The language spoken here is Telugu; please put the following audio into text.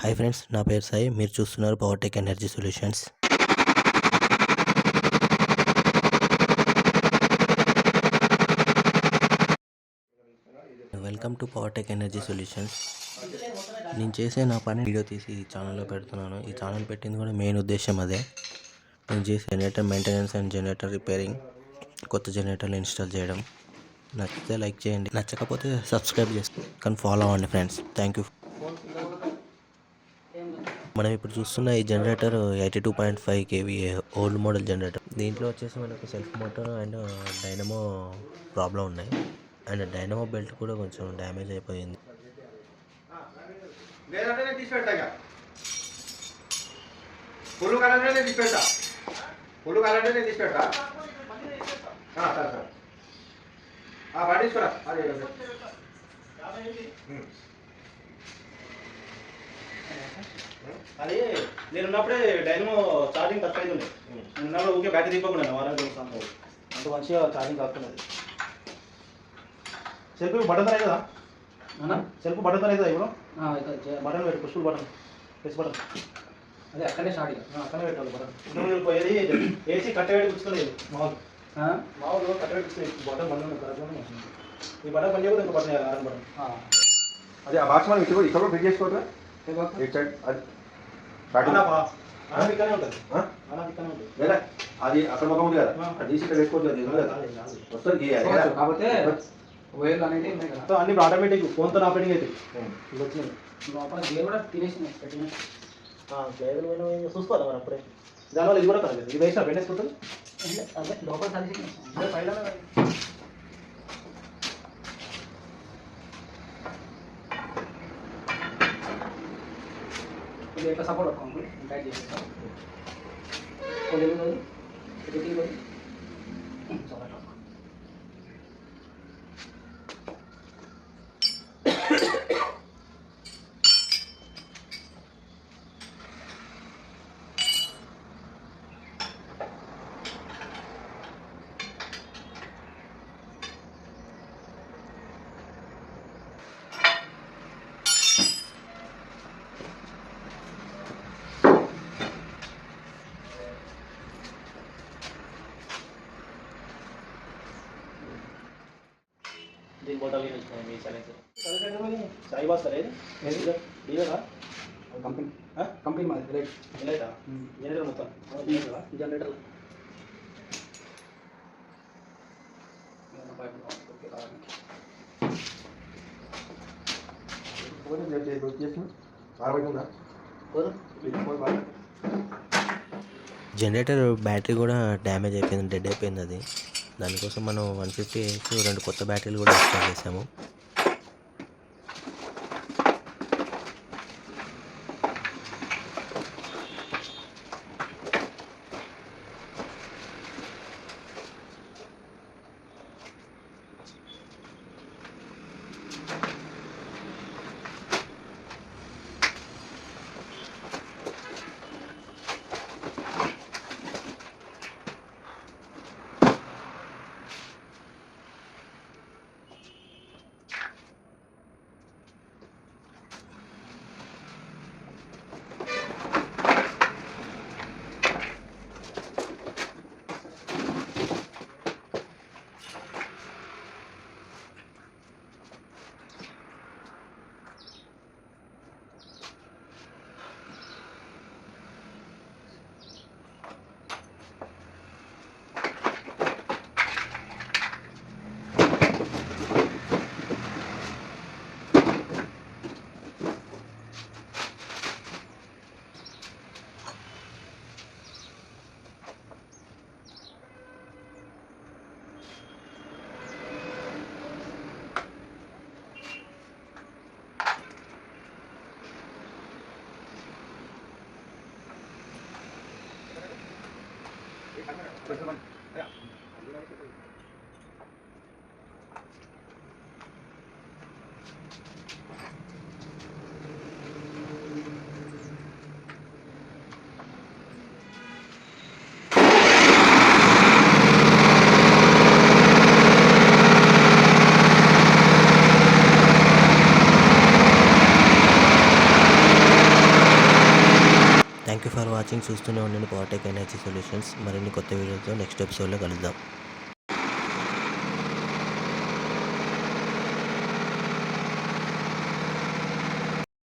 హాయ్ ఫ్రెండ్స్, నా పేరు సాయి. మీరు చూస్తున్నారు Powertech Energy Solutions. Welcome to Powertech Energy Solutions. నేను చేసే నా పని వీడియో తీసి ఈ ఛానల్లో పెడుతున్నాను. ఈ ఛానల్ పెట్టింది కూడా మెయిన్ ఉద్దేశం అదే. నేను చేసే generator maintenance and generator repairing, కొత్త జనరేటర్లు ఇన్స్టాల్ చేయడం. నచ్చితే లైక్ చేయండి, నచ్చకపోతే సబ్స్క్రైబ్ చేసుకొని ఫాలో అవ్వండి ఫ్రెండ్స్. Thank you. మనం ఇప్పుడు చూస్తున్న ఈ generator 82.5 kVA old model generator. దీంట్లో వచ్చేసి మనకు self motor and dynamo problem ఉన్నాయి. అండ్ డైనమో బెల్ట్ కూడా కొంచెం డ్యామేజ్ అయిపోయింది. అది నేను ఉన్నప్పుడే డైనమో ఛార్జింగ్ తక్కువ ఉంది. నేను ఉన్నప్పుడు ఊరికే బ్యాటరీ తీసుకోకుండా వారానికి వస్తాను. అంత మంచిగా ఛార్జింగ్ కాకున్నది. సెల్ఫ్ బటన్ అవుతుందా అన్న? సెల్ఫ్ బటన్ అవుతుందా ఇప్పుడు? బటన్ పెట్టు, పుష్పుల్ బటన్, ప్రెస్ బటన్. అదే అక్కడే స్టార్ట్, అక్కడే పెట్టాలి బటన్. ఇప్పుడు పోయేది ఏసీ కట్టబెట్టి కూర్చుకోలేదు. మామూలు కట్టబెట్టి కూర్చున్నాయి. బటన్ బంద్ ఉంది. ఈ బటన్ పని చేయకూడదు. ఇంకో బటన్ వేయాలి, ఆరన్ బటన్. అదే ఆ బాక్స్ మనం ఇక్కడ ఫిట్ చేసుకోవట్రా? అది అక్కడ మొక్క ఉంది కదా, అది తీసి ఇక్కడ వేసుకోవచ్చు. కాకపోతే వైర్లు అనేది అన్ని ఆటోమేటిక్ ఫోన్తో ఆపరేటింగ్ అయితే వచ్చింది. లోపల గేర్ కూడా తినేసి పెట్టిన చూసుకోవాలి మరి అప్పుడే. దానివల్ల ఇది కూడా కలగదు. ఇది వేసిన పెట్టేసుకుంటుంది. అదే లోపల కలిసి పైన ఇది ఎట్లా సపోర్ట్ అవుతుంది టైట్ చేసేస్తాం. దీని బోటల్ మీ సాయి బాస్ సరే డీలరా కంపెనీ కంపెనీ మాది రైటా జనరేటర్ మొత్తం జనరేటర్ జనరేటర్ బ్యాటరీ కూడా డ్యామేజ్ అయిపోయింది, డెడ్ అయిపోయింది. అది దానికోసం మనం 150 వేసి 2 కొత్త బ్యాటరీలు కూడా ఇన్స్టాల్ చేసాము. For watching. చూస్తూనే ఉండండి పవర్ టెక్ ఎనర్జీ సొల్యూషన్స్. మరిన్ని కొత్త వీడియోతో నెక్స్ట్ ఎపిసోడ్లో కలుద్దాం.